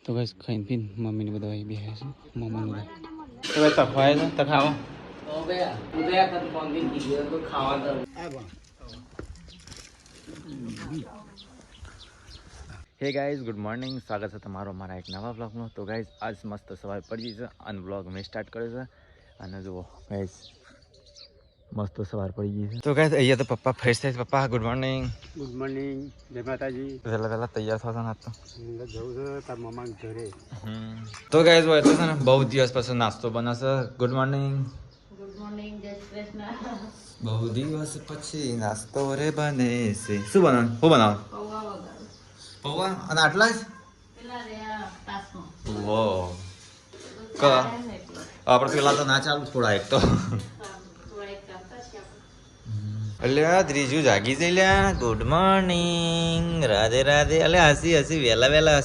તો ગાઈસ ખાઈને પીને મમ્મીને બધા અહીં બેસે છે મમ્મીને બધા તો ભાઈ તખવાય છે તખાવો હે ગાઈઝ ગુડ મોર્નિંગ સ્વાગત છે તમારો મારા એક નવા બ્લોગમાં. તો ગાઈઝ આજ મસ્ત સવાર પડી છે અને બ્લોગ મેં સ્ટાર્ટ કર્યો છે અને જુઓ ગાઈઝ મસ્ત સવાર પડી ગઈ છે. તો ગાઈઝ અહીંયા તો પપ્પા ફ્રેશ થાય. પપ્પા ગુડ મોર્નિંગ. ગુડ મોર્નિંગ, જય માતાજી. વહેલા વહેલા તૈયાર થતા નાસ્તો જવું છે તાર મમ્મા ઘરે. તો ગાઈઝ હોય તો છે ને બહુ દિવસ પછી નાસ્તો બનાવશે. Good morning. ગુડ મોર્નિંગ, જય શ્રી કૃષ્ણ. બહુ દિવસ પછી નાસ્તો રે બને છે. શું બનાવ શું બનાવ પૌવા વગર પૌવા અને આટલા જ પેલા રે આ તાસમાં વો આપણે પેલા તો ના ચાલુ થોડા એક તો થોડા એક કરતા છે આપણે. અલ્યા ત્રીજું જાગી જઈ લ્યા. Good morning, Radhe Radhe. અલ્યા હસી હસી વહેલા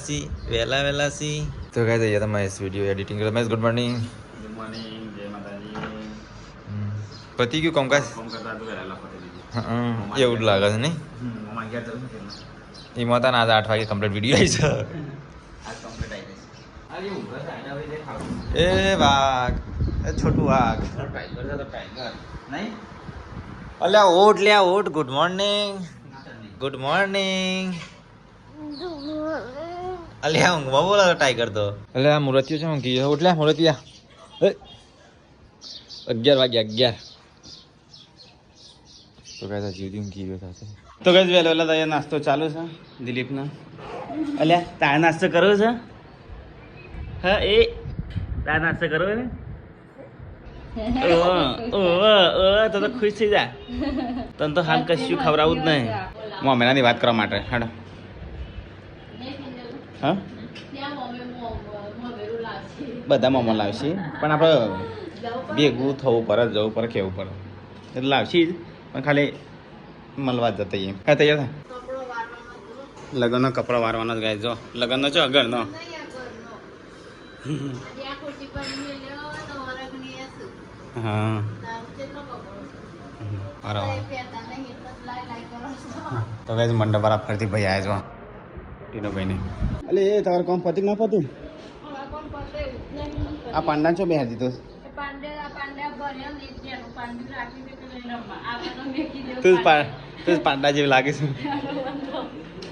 હસી. તો કહી દઈએ તમે વિડીયો એડિટિંગ કરો. Good morning. ગુડ મોર્નિંગ, જય માતાજી. પતી ગયું કામકાજ? ફોન કરતા તો વહેલા પતી દીધું. એવું જ લાગે છે નહીં? મમ્મા ગયા ચાલુ ને તેમાં. એમાં તો આજે 8 વાગે કમ્પ્લીટ વિડીયો આવી છે. આજ કમ્પ્લીટ આવી જશે. આજે ઊંઘ છે આના વઈ દેખાવ. એ વાઘ, એ છોટું વાઘ. ટાઈગર છે તો ટાઈગર. નહીં? અલ્યા ઓટ લ્યા ઓટ. Good morning. Good morning. અલ્યા ઊંઘમાં બોલો ટાઈગર તો. અલ્યા મુરતિયો છે ઊંઘી ગયો. ઉઠ લ્યા મુરતિયા. 11 વાગ્યા 11. તો કહેતા જીવતી ઊંઘી ગયો થશે. તો કઈ વહેલા વહેલા તૈયાર નાસ્તો ચાલુ છે દિલીપનો. અલ્યા તારે નાસ્તો કરવો છે? હા એ તારે નાસ્તો કરવો ને? તો ખુશ થઈ જા. તને તો હાલ કશું ખવડાવું જ નહીં. મમ્મીનાની વાત કરવા માટે હેડો. હા ત્યાં મમ્મી લાવશે. બધા મમ્મા લાવશે પણ આપણે ભેગું થવું પડે, જવું પડે, કેવું પડે એટલે લાવશી જ પણ ખાલી મળવા જ જતા એમ. કાંઈ તૈયાર થાય કપડો વારવાનો હતો. લગ્નનો કપડો વારવાનો જ ગાય. જો લગ્નનો છો આગળનો. નહીં આ ઘરનો. આજે આ ખુરશી પર મેલ્યો તો વરગની હશું. હા તારું કેટલો કપડો છે? બરાબર. એ પહેરતા નહીં એટલે લાઈ કરો છો. તો ગાય મંડપ વાળા ફરતી ભાઈ આવ્યા છો ટીનો ભાઈને. એટલે એ તમારું કામ પતી ના પતું? હવે કોણ પતે નહીં. આ પાંડા છો બે દીધો. પાંડ્યા ભર્યા ને જેનું પાંડું રાખી દે પેલું રમવા આગળ મેકી દે. તું જ પાંડા જેવી લાગે છે.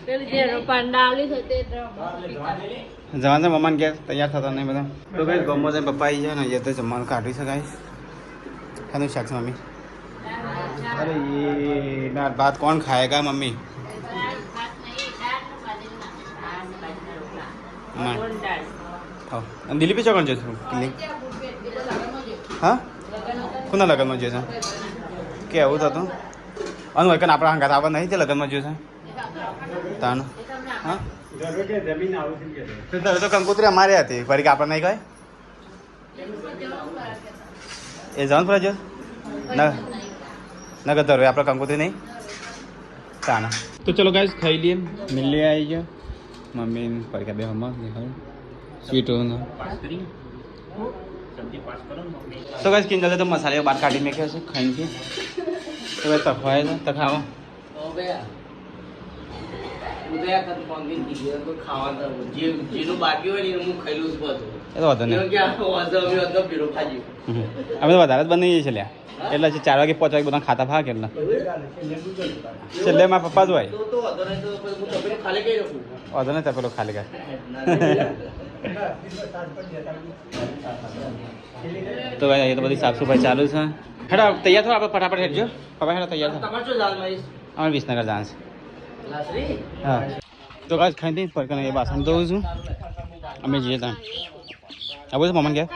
પેલું જેનું પાંડા આવલી છે તે રમવા. જવાનું છે મમ્માને ઘેર. તૈયાર થતા નહીં બધા. તો કઈ ગમો જાય પપ્પા આવી જાય ને અહીંયા તો જમવાનું કાઢી શકાય. ખાનું શાક છે મમ્મી? અરે એ દાળ ભાત કોણ ખાएगा મમ્મી? અને દિલીપી ચોકણ જઈશું હા કોના લગ્નમાં જઈશું કે એવું થતું અને વૈકન આપણા હંગાત આવવા નહીં તે લગ્નમાં જઈશું તાન હા તો કંકોત્રી અમારે હતી ફરી કે આપણે નહીં કહે એ જવાનું ફરજ ન કરતા રહે આપણે કંકોત્રી નહીં તાના. તો ચલો ગાઈસ ખાઈ લઈએ. મિલી આવી ગયો મમ્મી પરીક્ષા બે હમણાં સ્વીટો તો ગાઈસ કિંજલ તો મસાલા બહાર કાઢી મેક્યો છે ખાઈને કે તો ગાઈસ તખવાય છે તખાવો એ તો વાંધો નહીં. અમે તો વધારે જ બનાવીએ છીએ લ્યા. એટલે 4 વાગે 5 વાગે બધા ખાતા ફા કેટલા છેલ્લે મારા પપ્પા જ હોય. વાંધો નહીં પેલો ખાલી કાઢ. તો ભાઈ એ તો બધી સાફ સફાઈ ચાલુ છે. હેડા તૈયાર થો આપણે ફટાફટ હેડજો. પપ્પા હેડા તૈયાર થો. અમારે વિસનગર જવાનું છે. હા તો કાંઈ ખાઈ દઈ પર એ બાસણ ધોઉં છું. અમે જઈએ ત્યાં આવું છે મમ્માને ગયા.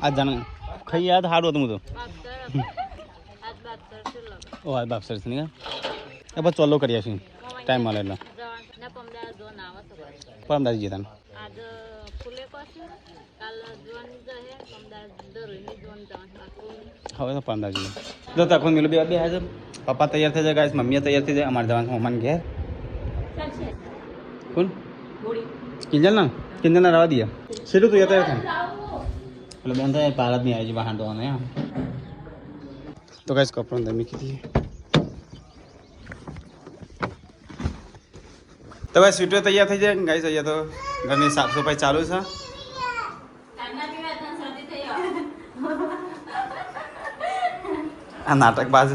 આ જાણ ખાઈ યાદ સારું હતું હું તો. ઓ આ બાપસર છે ને એ બસ ચોલ્લો કરી આવીશું ટાઈમ મળે એટલે પરમદાસ જઈએ તને હવે તો પરમદાસ જઈએ. જો તখন મિલું બે બે છે. પપ્પા તૈયાર થઈ જાય ગાઈસ, મમ્મી તૈયાર થઈ જાય. અમારે જવાનું મમ્માને ઘેર. કોણ કિંજલ ના રવા દઈએ. શેલું તું તૈયાર થાય એટલે બેન થાય પાર જ નહીં આવી બહાર તો ને તો કઈ કપડો અંદર મૂકી દઈએ તો ભાઈ સ્વીટો તૈયાર થઈ જાય ગાઈસ અહીંયા તો ઘરની સાફ સફાઈ ચાલુ છે આ નાટક બાજ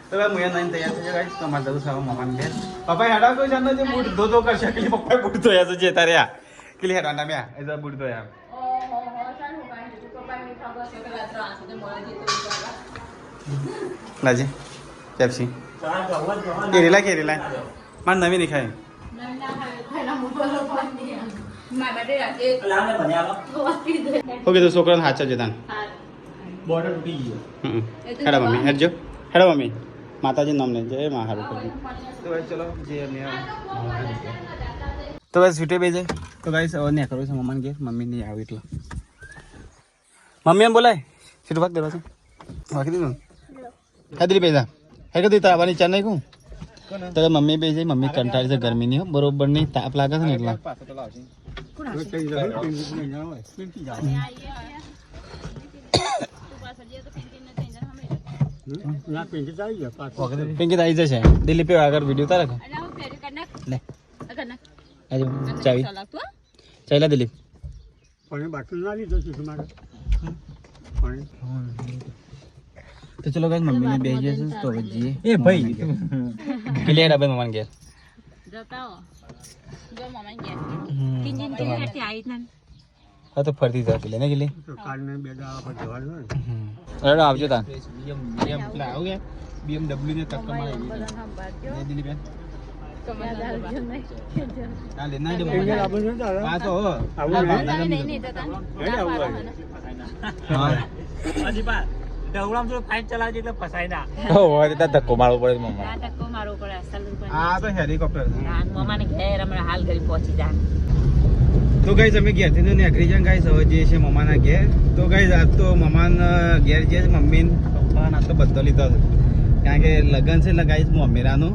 તો ભાઈ મુયા નહીં તૈયાર થઈ જાય ગાઈસ તો અમારે જવું છે હવે મમ્માને ઘેર પપ્પા હેડા કોઈ જાણો છે બૂટ ધો કરશે કે પપ્પાએ બૂટ ધોયા છે જે તારે આ કે હેડા ના મે એ બૂટ ધોયા લાજી પેપ્સી કેરીલા મારે નવી નહીં ખાય ઓકે તો છોકરાને હાચા જતા બોર્ડર તૂટી ગયો હેડા મમ્મી હેડજો હેડા મમ્મી માતાજી નામ લે જય મા હારું કરજો તો ભાઈ ચલો જે તો બસ સ્વીટે બેજે તો ગાઈસ હવે ને કરો છે મમ્માને ઘેર મમ્મી નહીં આવી એટલે મમ્મી એમ બોલાય સ્વીટ ભાગ દેવા છે વાકી દીધું હેદરી બેજા હે કદી તાવાની ચા નહીં કહું તો મમ્મી બેજે મમ્મી કંટાળી છે ગરમી ની બરોબર નહીં તાપ લાગે છે ને એટલા પિંકી આવી જશે દિલીપ આગળ વિડીયો તારે લે ચાવી ચાલ્યા દિલીપ તો ચલો ગાઈસ મમ્મી ને બેસી જશે તો જઈએ એ ભાઈ ક્લિયર આ મમ્માને ઘેર જતા હો જો મમ્મા ગયા કિંજન કે હેટી આવી ના હા તો ફરતી જા કે લેને કે લે તો કાલને બે દાડા પર જવાનું અરે આવજો તા બીએમ પેલા આવ ગયા BMW ને ટક્કર મારી દીધી દિલીપ બેન આ લેના જ મને આપણે ન ચાલે આ તો નહીં જતા હા હજી પા ડવરામ જો ફાઇટ ચલાવજે એટલે ફસાય ના ઓ હોય તો ધક્કો મારવો પડે મમ્મા આ તકો મારો પડે અસલ રૂપિયા આ તો હેલિકોપ્ટર મમ્માને ઘેર હમણાં હાલ ઘરે પહોંચી જા તો ગાઈસ અમે ગયા થી ને અઘરી જણ ગાઈસ હવે જે છે મમ્માના ઘેર તો ગાઈસ આજ તો મમ્માના ઘેર જે છે મમ્મી ને પપ્પા ના તો બધો લીધો છે કારણ કે લગન છે એટલે ગાઈસ મોમેરાનું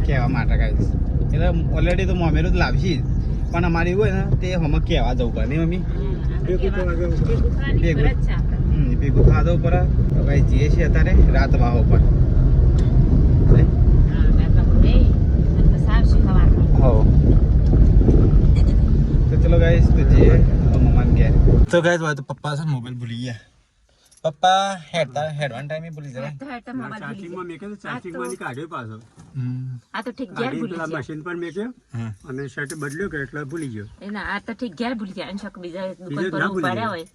કહેવા માટે ગાઈસ એટલે ઓલરેડી તો મોમેરું જ લાવશી પણ અમારી હોય ને તે હમ કહેવા જવું પડે નહીં મમ્મી ભેગું થવા જવું પડે તો ગાઈસ જે છે અત્યારે રાત વાવો પર હો तो चलो गाइस तो जे मम्मा के तो गाइस वो तो पप्पा से मोबाइल भूल गया पप्पा हेड वन टाइम ही भूल गया ચાર્જિંગ માં મેકે તો ચાર્જિંગ માંથી કાઢ્યો પાછો આ તો ઠીક ઘેર ભૂલી પેલા ગયા મશીન પર મેક્યો અને શર્ટ બદલ્યો કે એટલે ભૂલી ગયો એના આ તો ઠીક ઘેર ભૂલી ગયા અને શક બીજા દુકાન બીજે પર ના ભૂલી ઉભાડ્યા હોય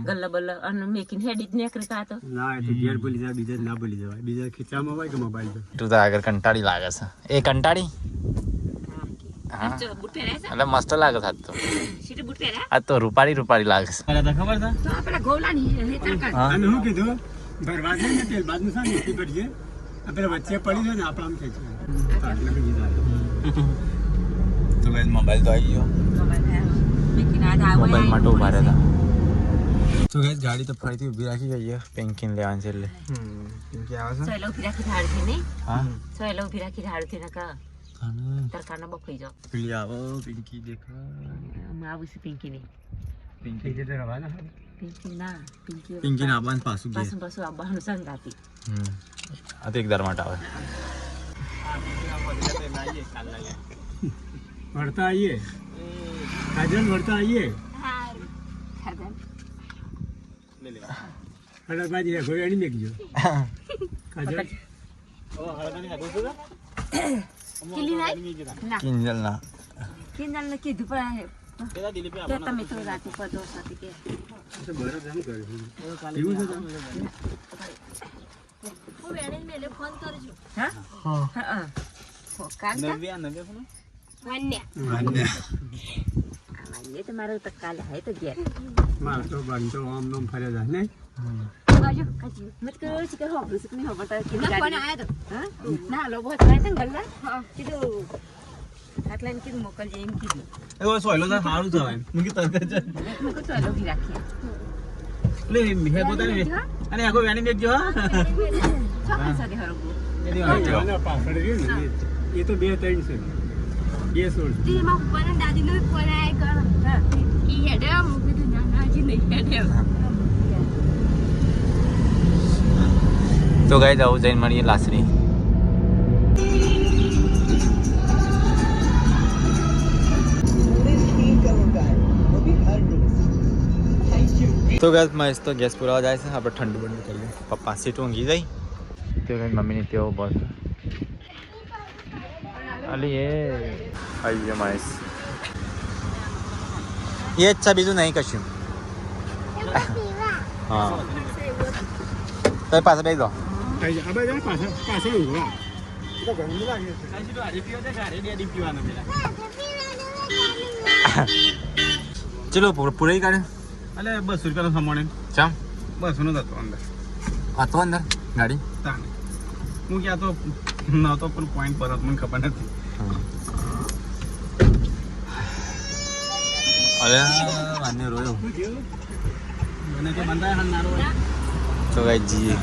ગલ્લા બલ્લા અને મેકિંગ હેડી જ નીકળે કા તો ના એ તો ઘેર ભૂલી જાય બીજા ના ભૂલી જવાય બીજા ખીચામાં હોય કે મોબાઈલ પર તું તો આગળ કંટાળી લાગે છે એ કંટાળી હા જો બૂટ પહેરાય છે એટલે મસ્ત લાગે છે તો સીટ બૂટ પહેરા આ તો રૂપાળી લાગે છે મને તો ખબર છે તો આપણા ગોલાની હેતર કાઢ હા અને હું કીધું બરબાદ નહીં ને તેલ બાદ નું સાની એટલી પડશે આ પેલા વચ્ચે પડી જાય ને આપણા આમ થઈ જાય એટલે બીજી જાય તો ગાઈસ મોબાઈલ તો આવી ગયો મેકિંગ આ આવો મોબાઈલ માટે ઉભા રહ્યા હતા તો ગાઈસ ગાડી તો ફરીથી ઊભી રાખી ગઈ છે પિંકીને લેવાની છે એટલે પિંકી આવે છે સોયલા ઉભી રાખી ધાડ થી નહીં હા સોયલા ઉભી રાખી ધાડ થી નકા તરકાના બફાઈ જાવ પેલી આવો પિંકી દેખા હું આવું છું પિંકી ની પિંકી જે રવાના પિંકી ના પિંકી પિંકીને આવવાનું પાછું ગયા પાછું આવવાનું સંગાતી આ તો એક દર માટે આવે વળતા આવીએ કાજલ વળતા આવીએ હળદબાજી હે કોઈ એની મેકજો કાજલ કિલી ના કિંજલ ના કિંજલ ને કીધું પણ કે તમે તો રાતે પદો સાથે કે તો બરાબર એમ કરે એવું છે તમે હું વેણે મેલે ફોન કરજો હા હા કાલ વાન્ય તમારો તો કાલે હે તો ઘેર માર તો બનતો આમ નામ ફરે જાય ને આજો કાજી મત કરો કે હો બ્રુસ કે હો બતા કે કોણ આયા તો હા ના લો બહુ થાય તો ગલ્લા હા કીધું આટલા ને કીધું મોકલજે એમ કીધું એ સોયલો તો સારું છે ભાઈ મુકી તરત જ મુકો તો લો ભી રાખી લે હે બોતાને અને આગો વેણી મેકજો હા છોકરા સાથે હરગો પાછળ રહ્યું ને એ તો 2-3 છે ये सोड તેમાં પપ્પાના દાદીનો ફોન આવ્યો કર ઈ હેડે હું કીધું ના ના હજી નહીં હેડે તો ગાઈસ આવું જઈને મળીએ લાસરી. તો ગાઈસ મસ્ત તો ગેસ પુરાવા જાય છે. આપણે ઠંડુ બંધ કરીએ. પપ્પા સીટ ઊંઘી જાય. તો ગાઈસ મમ્મીની તેઓ બસ અલી એ આવી ગયા માઈસ. એ જ છે, બીજું નહીં કશું. હા તો પાછા બેસી દો. કઈ જા અબે જા પાછા પાછા ઊંઘવા તો ગરમી લાગે છે કાજી તો આડી પીઓ દે ગાડી ડેડી પીવાનો પેલા ચલો પૂરી કાઢે. અલે 200 રૂપિયાનો સામાન ચમ 200 નો હતો અંદર હતો અંદર ગાડી. તાને હું ક્યાં તો નહોતો પણ પોઈન્ટ પર મને ખબર નથી. અરે વાંધો રોયો. મને કે બંધાય હાલ નારો હોય તો ગાઈ જીએ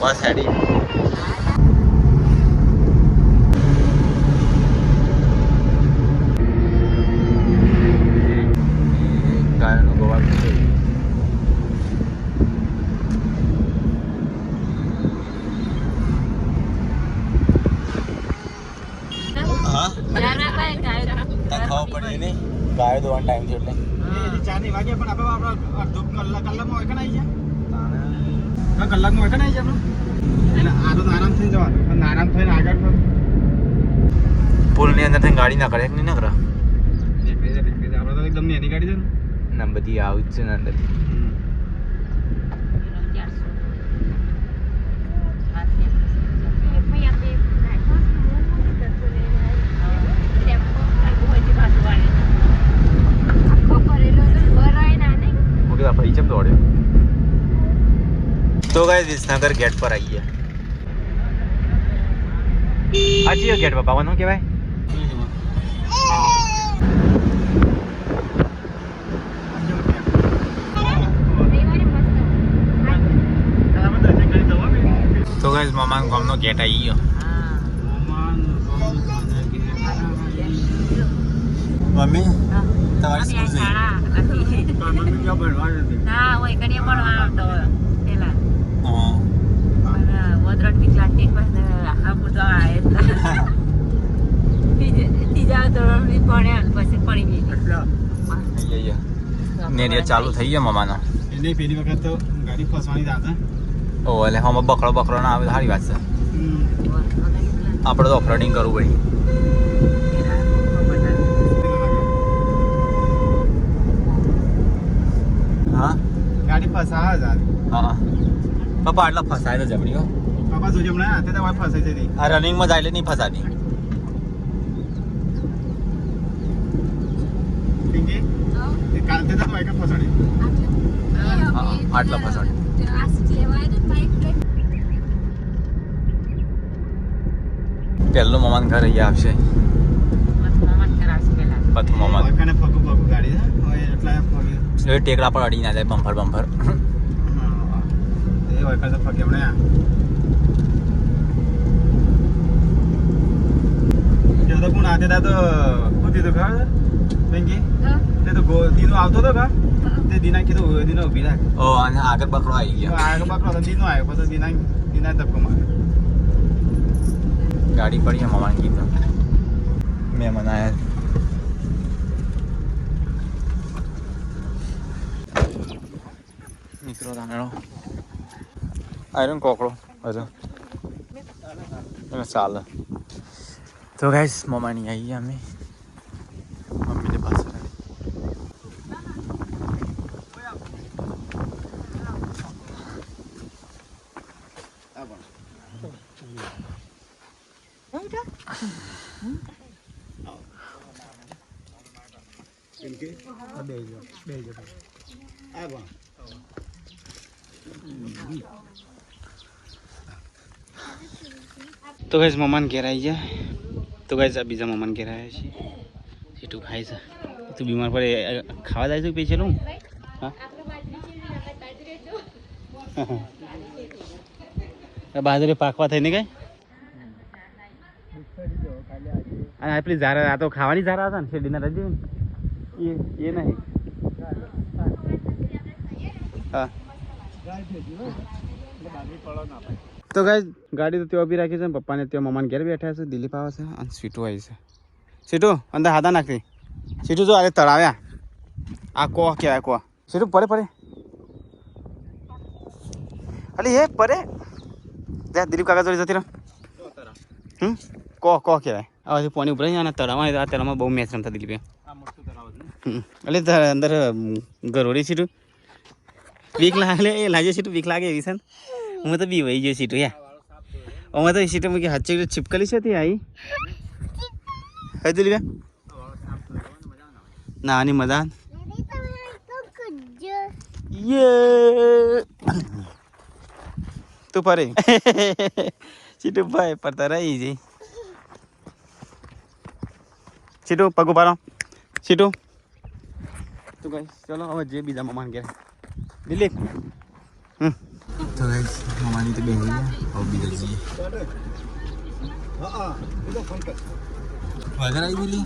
બસ હેડી. ગાયનો ગોવા હા જાના કાય કાય ખાવા પડે નહીં. ગાય દોવાનો ટાઈમ છે એટલે 4 વાગે પણ આપણે અડધો કલાકમાં હોય કે નહીં જાય કલાકમાં હોય કે નહીં જાય એટલે આરામ થઈ જવાનું પણ આરામ થઈને આગળ પર પુલની અંદર થઈને ગાડી ના કરે નહીં ના કરે. આપણે તો એકદમ એની ગાડી છે ને ના બધી આવું જ છે ને અંદર. ભાઈ ચમ દોડ્યો. તો ગાઈસ વિસનગર ગેટ પર આવી ગયા. આ કયો ગેટ બાપા નો કહેવાય? તો ગાઈસ મામાના ગામનો ગેટ આવી ગયો. મમ્મી તમારી સ્કૂલ છે? મમ્મી ક્યાં ભણવા જતી ના હોય કને ભણવા આવતો પેલા હા પણ વદરટ ક્લાસ ટેક પાસે આ બધો આયતા ત્રીજા ધોરણથી ભણ્યા પછી પડી ગઈ એટલા નેરિયા ચાલુ થઈ ગયા મામાનો. એને પેલી વખત તો ગાડી ફસવાની દાદા ઓ એટલે હમણાં બકરો ના આવે સારી વાત છે. આપણે તો ઓફરોડિંગ કરવું ભાઈ. હા ગાડી ફસાવા જ હા પપ્પા આટલા ફસાય તો જબડી હો. બાપા જોજે હમણાં હાથે તો ફસાઈ જતી આ રનિંગમાં જાય એટલે નહીં ફસાતી. પિંકી એ કાલતે તો વાયકા ફસાડી આટલા ફસાડી. પહેલું મામાને ઘર અહીંયા આવશે. પ્રથમ મામા વાયકાને ફગું ગાડી છે હવે એટલા ફગી એ ટેકરા પર અડી ના જાય બમ્પર બમ્પર. એ વાયકા તો ફગે હમણાં તો કોણ હાથે તો શું થયું ખબર પિંકી તે તો દીનો આવતો હતો કા તે દીના કીધું દીનો ઉભી રાખ. ઓ અને આગળ બકરો આવી ગયા. આગળ બકરો હતો દીનો આવ્યો પછી દીના ધક્કો માર્યો. ગાડી પડી મામાને કીધું મહેમાન આવ્યા. નીકળો તાણો આયરન કોકડો હજુ ચાલે. તો ગાઈસ મમ્માની આવી ગયા અમે. મમ્મીને પાછળ પિંકી બે જો આ બા તો ગાઈસ મમ્માને ઘેર આવી ગયા. તો ગાઈસ આ બીજા મમ્માને ઘેર આવ્યા છે. સીટું ખાય છે. તું બીમાર પડે ખાવા જાય છે કે પૈસા લઉં? હા બાજરી પાકવા થઈને કઈ અને આ પેલી ઝારા આ તો ખાવાની ઝારા હતા ને શેરડીના રજી એ નહીં હા તો ગાઈસ ગાડી તો ત્યાં બી રાખી છે પપ્પાને ત્યાં મમ્માને ઘેર બેઠા છે દિલીપ આવે છે અને સીટો આવી છે સીટો અંદર હાથા નાખતી સીટુ જો આજે તળાવ્યા આ કો કહેવાય કો સીટુ પડે અલી હે પડે ત્યાં દિલીપ કાકા જોડે જતી રહો કો કહેવાય હવે પાણી ઉભરાઈ અને તળાવમાં આ તળાવમાં બહુ મેચ રમતા દિલીપે એટલે અંદર ગરોડી સીટું વીક લાગે એ લાગે સીટું વીક લાગે એવી છે ને હું તો બી વહી ગયો સીટું યા અમે તો સીટું મૂકી હાચે છીપકલી છે તે આવી હે દિલીપે ના આની મજા તું પરે સીટું ભાઈ પડતા રહી જઈ સીટું પગ ઉપાડો સીટું તો ગાઈસ ચલો હવે જે બીજા મમાન ઘેર દિલીપ તો ગાઈસ મમાની તો બેન હવે બીજા જઈએ આગળ આવી દિલી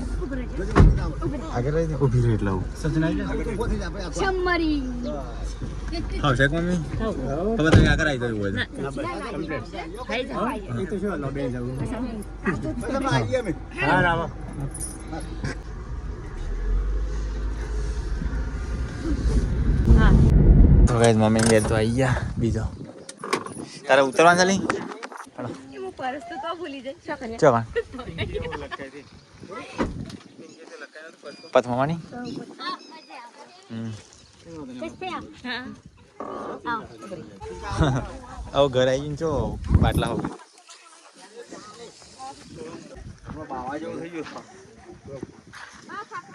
આગળ આવી ઊભી રહે એટલે સચન આવી જાય શમરી હા શેક મમ્મી હવે તમે આગળ આવી ગયું હોય એ તો શું લો બે જવું હા રાવો તો ગાઈસ મમ્મી ઘેર તો આવી ગયા બીજો તારે ઉતરવાનું ચાલી હું પરસ તો ભૂલી જાય શું કરીએ ચો પત મમ્માની હવે ઘર આવી છો બાટલા હો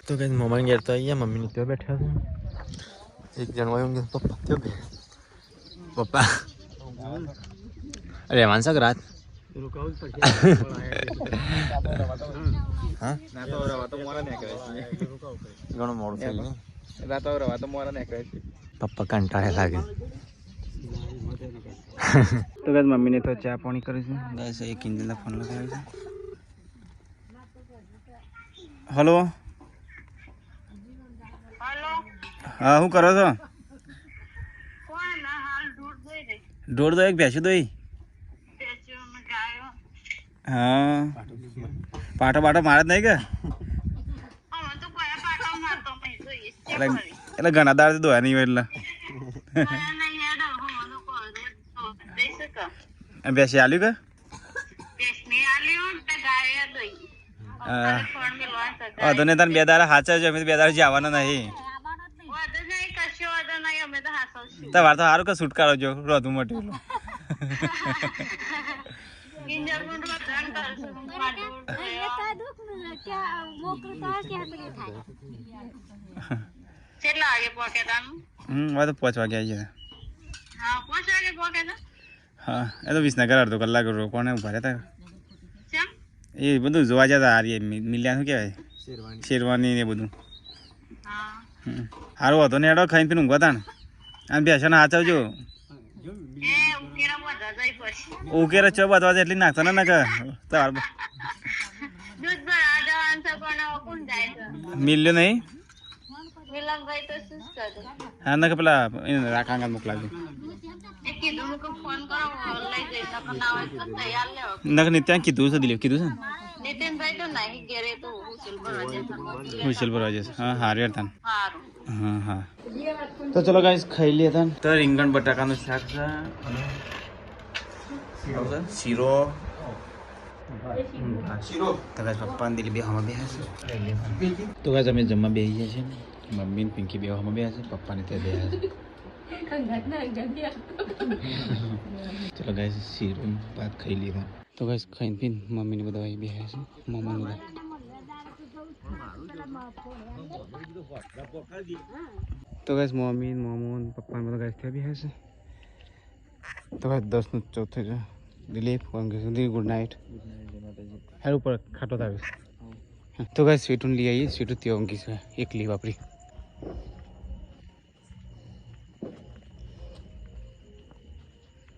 તો કઈ મમ્મી ઘેર તો અહીંયા મમ્મીને ત્યાં બેઠા છે એક જણ હોય પપ્પા ત્યાં બે પપ્પા અરે માનસક રાત હા ઘણું મોડું થઈ ગયું પપ્પા કંટાળે લાગે તો ગાઈસ મમ્મીને તો ચા પાણી કરી છે ગાઈસ એક ઇન્જિનના ફોન લગાવ્યો છે હલો હા શું કરો છો દોડ દો એક ભેંસું દોઈ હા પાટો બાટો મારે જ નહીં કે એટલે ઘણા દાડ દોયા નહીં હોય એટલે બેસી આલ્યું કે તો ને તને બે દાડા હાચા છે અમે તો બે દાડા જવાના નહીં વાર તો સારું કે છુટકારો જો રોધું મોટું હવે તો 5 વાગે આવી ગયા હા એ તો વિસનગર અડધો કલાક કોને ઉભા રહેતા એ બધું જોવા જતા હારી મિલ્યા શું કહેવાય શેરવાની ને બધું સારું હતો ને એડો ખાઈને પીને ઊંઘવા હતા ને અને બેસોને હાચવજો ઉકેરે ચો બધવા એટલી નાખતો ને કે મિલ્યો નહીં હા ના કે પેલા રાખાંગા મોકલાજો ના નિત્યા કીધું છે દિલીપ કીધું છે હુસેલ ભરવા જશે હા હારી હતા હા હા તો ચલો ગાઈસ ખાઈ લે હતા તો રીંગણ બટાકાનું શાક છે શીરો તો ગાઈસ પપ્પા ને દિલીપ બે હમણાં બે હશે તો ગાઈસ અમે જમવા બેસી ગયા છીએ મમ્મી ને પિંકી બે હમણાં બે હશે પપ્પાને ત્યાં બે હશે ચલો ગાઈસ શીરો ભાત ખાઈ લીધા તો ગાઈસ ખાઈને પીને મમ્મીને બધા અહીં બેહ્યા છે મમ્માને બધા તો ગાઈસ મમ્મી મામો પપ્પાને બધા ગાઈસ ત્યાં બેહ્યા છે તો ગાઈસ 10 નું 14 થઈ જાય દિલીપ સુધી ગુડ નાઇટ હેર ઉપર ખાટો આવે તો ગાઈસ સ્વીટું લઈ આવીએ સ્વીટું ત્યાં ઊંઘી છે એકલી વાપરી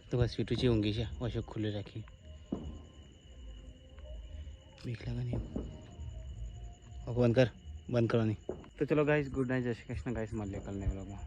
તો બસ સ્વીટું છે ઊંઘી છે અશોક ખુલ્લી રાખી બીક લાગે નહીં બંધ કરવાની. તો ચલો ગાઈસ, ગુડ નાઇટ, જય શ્રી કૃષ્ણ ગાઈસ, મળીએ કલને વ્લોગમાં.